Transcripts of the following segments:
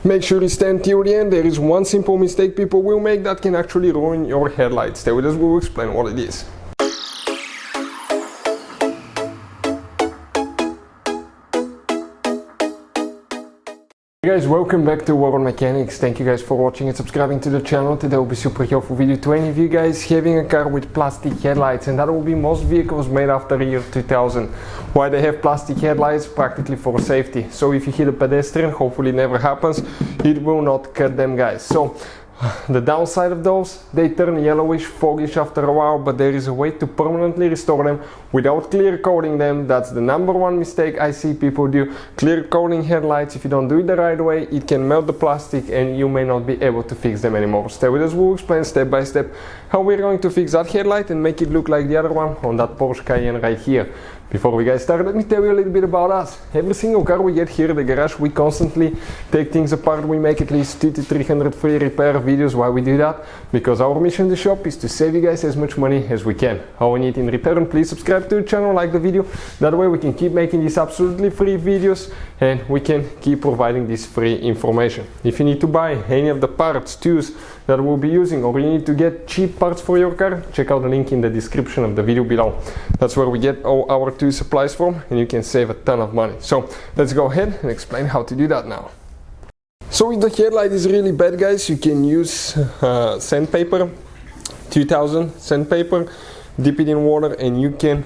Make sure you stand till the end. There is one simple mistake people will make that can actually ruin your headlights. Stay with us, we will explain what it is. Hey guys, welcome back to World Mechanics. Thank you guys for watching and subscribing to the channel. Today will be super helpful video to any of you guys having a car with plastic headlights, and that will be most vehicles made after the year 2000. Why they have plastic headlights? Practically for safety. So if you hit a pedestrian, hopefully it never happens, it will not cut them, guys. So the downside of those, they turn yellowish, foggish after a while, but there is a way to permanently restore them without clear coating them. That's the number one mistake I see people do. Clear coating headlights, if you don't do it the right way, it can melt the plastic and you may not be able to fix them anymore. Stay with us, we'll explain step by step how we're going to fix that headlight and make it look like the other one on that Porsche Cayenne right here. Before we get started, let me tell you a little bit about us. Every single car we get here at the garage, we constantly take things apart. We make at least 200 to 300 free repair videos. Why we do that? Because our mission in the shop is to save you guys as much money as we can. All we need in return, please subscribe to the channel, like the video. That way we can keep making these absolutely free videos and we can keep providing this free information. If you need to buy any of the parts, tools that we'll be using, or you need to get cheap parts for your car, check out the link in the description of the video below. That's where we get all our tool supplies from, and you can save a ton of money. So let's go ahead and explain how to do that now. So if the headlight is really bad, guys, you can use sandpaper, 2000 sandpaper, dip it in water, and you can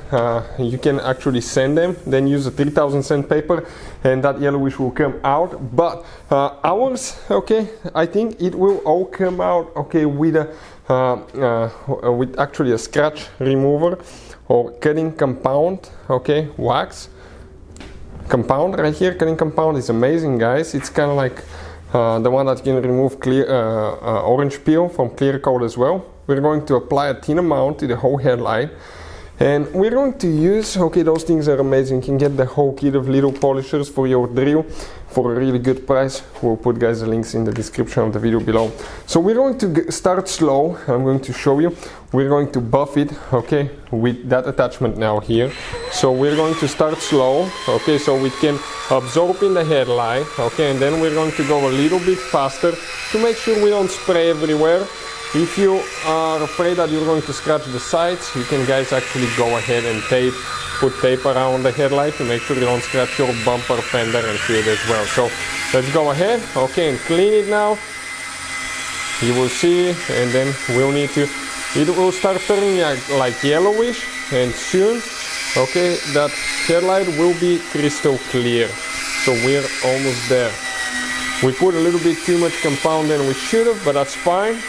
actually sand them, then use a 3000 sandpaper, and that yellowish will come out. But ours, okay, I think it will all come out okay with actually a scratch remover or cutting compound, okay, wax compound right here. Cutting compound is amazing, guys. It's kind of like the one that can remove clear orange peel from clear coat as well. We're going to apply a thin amount to the whole headlight, and we're going to use, okay, those things are amazing. You can get the whole kit of little polishers for your drill for a really good price. We'll put, guys, the links in the description of the video below. So we're going to start slow. I'm going to show you. We're going to buff it, okay, with that attachment now here. So we're going to start slow, okay, so we can absorb in the headlight, okay, and then we're going to go a little bit faster to make sure we don't spray everywhere. If you are afraid that you're going to scratch the sides, you can, guys, actually go ahead and put tape around the headlight to make sure you don't scratch your bumper, fender, and shield as well. So let's go ahead, okay, and clean it now. You will see, and then we'll need to, it will start turning like yellowish, and soon, okay, that headlight will be crystal clear. So we're almost there. We put a little bit too much compound than we should have, but that's fine.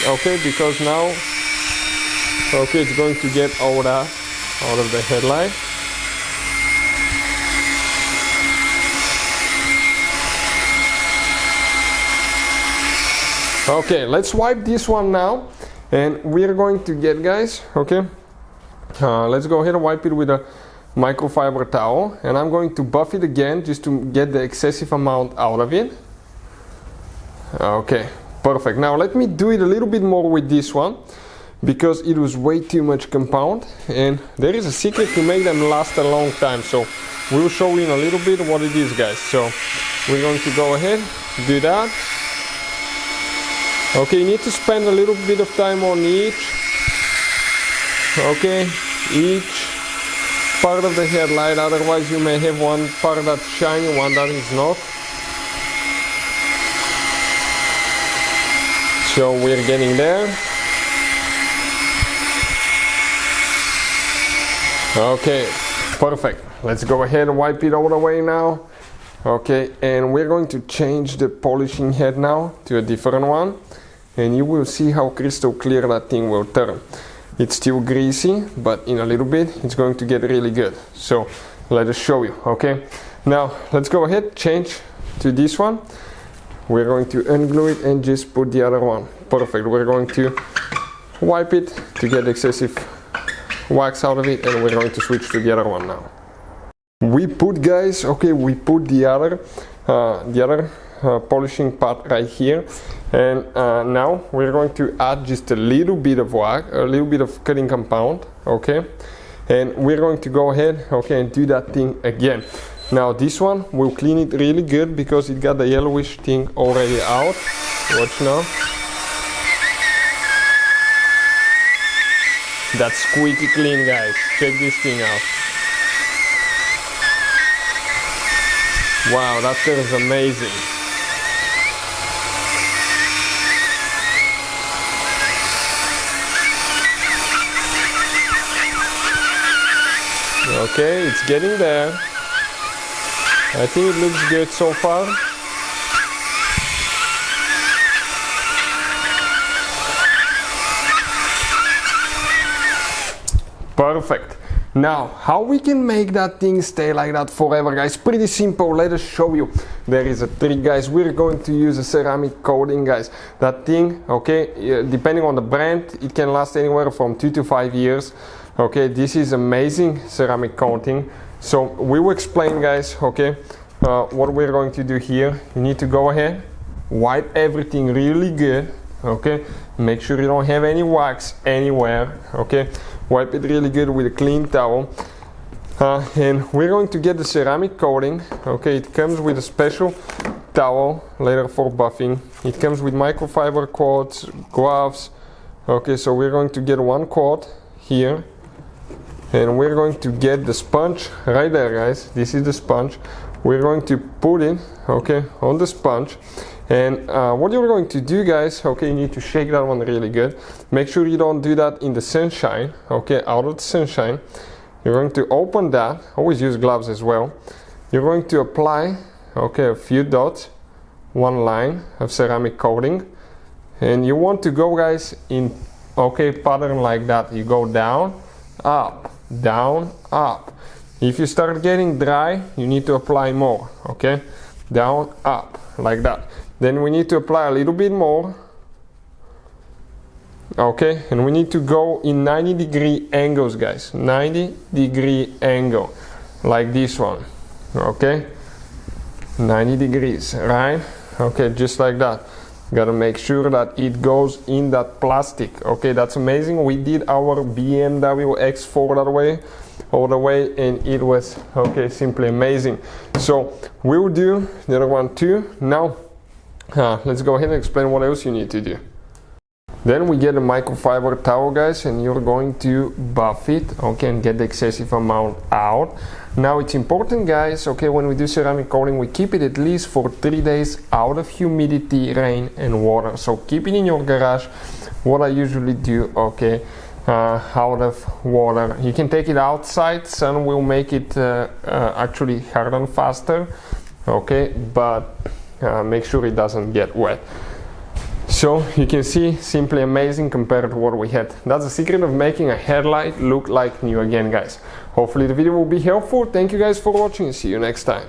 Okay, because now, okay, it's going to get all that out of the headlight. Okay, let's wipe this one now, and we're going to get, guys, okay, let's go ahead and wipe it with a microfiber towel, and I'm going to buff it again just to get the excessive amount out of it. Okay, perfect. Now let me do it a little bit more with this one, because it was way too much compound, and there is a secret to make them last a long time. So we'll show you in a little bit what it is, guys. So we're going to go ahead, do that. Okay, you need to spend a little bit of time on each part of the headlight, otherwise you may have one part that's shiny, one that is not. So we're getting there. Okay, perfect. Let's go ahead and wipe it all the way now. Okay, and we're going to change the polishing head now to a different one, and you will see how crystal clear that thing will turn. It's still greasy, but in a little bit it's going to get really good. So let us show you. Okay, now let's go ahead, change to this one. We're going to unglue it and just put the other one. Perfect. We're going to wipe it to get excessive wax out of it, and we're going to switch to the other one now. We put, guys, okay, we put the other polishing part right here, and now we're going to add just a little bit of wax, a little bit of cutting compound, okay, and we're going to go ahead, okay, and do that thing again. Now this one, we'll clean it really good because it got the yellowish thing already out. Watch now. That's squeaky clean, guys. Check this thing out. Wow, that feels amazing. Okay, it's getting there. I think it looks good so far. Perfect. Now, how we can make that thing stay like that forever, guys? Pretty simple. Let us show you. There is a trick, guys. We're going to use a ceramic coating, guys. That thing, okay, depending on the brand, it can last anywhere from 2 to 5 years. Okay, this is amazing ceramic coating. So we will explain, guys, okay, what we're going to do here. You need to go ahead, wipe everything really good, okay, make sure you don't have any wax anywhere, okay, wipe it really good with a clean towel, and we're going to get the ceramic coating. Okay, it comes with a special towel later for buffing. It comes with microfiber quotes, gloves. Okay, so we're going to get one quart here, and we're going to get the sponge right there, guys. This is the sponge. We're going to put it, okay, on the sponge. And what you're going to do, guys, okay, you need to shake that one really good. Make sure you don't do that in the sunshine, okay, out of the sunshine. You're going to open that. Always use gloves as well. You're going to apply, okay, a few dots, one line of ceramic coating. And you want to go, guys, in, okay, pattern like that. You go down, up, down, up. If you start getting dry, you need to apply more, okay? Down, up, like that. Then we need to apply a little bit more, okay? And we need to go in 90-degree angles, guys. 90-degree angle, like this one, okay? 90 degrees, right? Okay, just like that. Gotta make sure that it goes in that plastic, okay? That's amazing. We did our BMW X4 that way, all the way, and it was, okay, simply amazing. So we'll do the other one too. Now let's go ahead and explain what else you need to do. Then we get a microfiber towel, guys, and you're going to buff it, okay, and get the excessive amount out. Now it's important, guys, okay, when we do ceramic coating, we keep it at least for 3 days out of humidity, rain and water. So keep it in your garage. What I usually do, okay, out of water. You can take it outside. Sun will make it actually harden faster, okay, but make sure it doesn't get wet. So you can see, simply amazing compared to what we had. That's the secret of making a headlight look like new again, guys. Hopefully the video will be helpful. Thank you guys for watching and see you next time.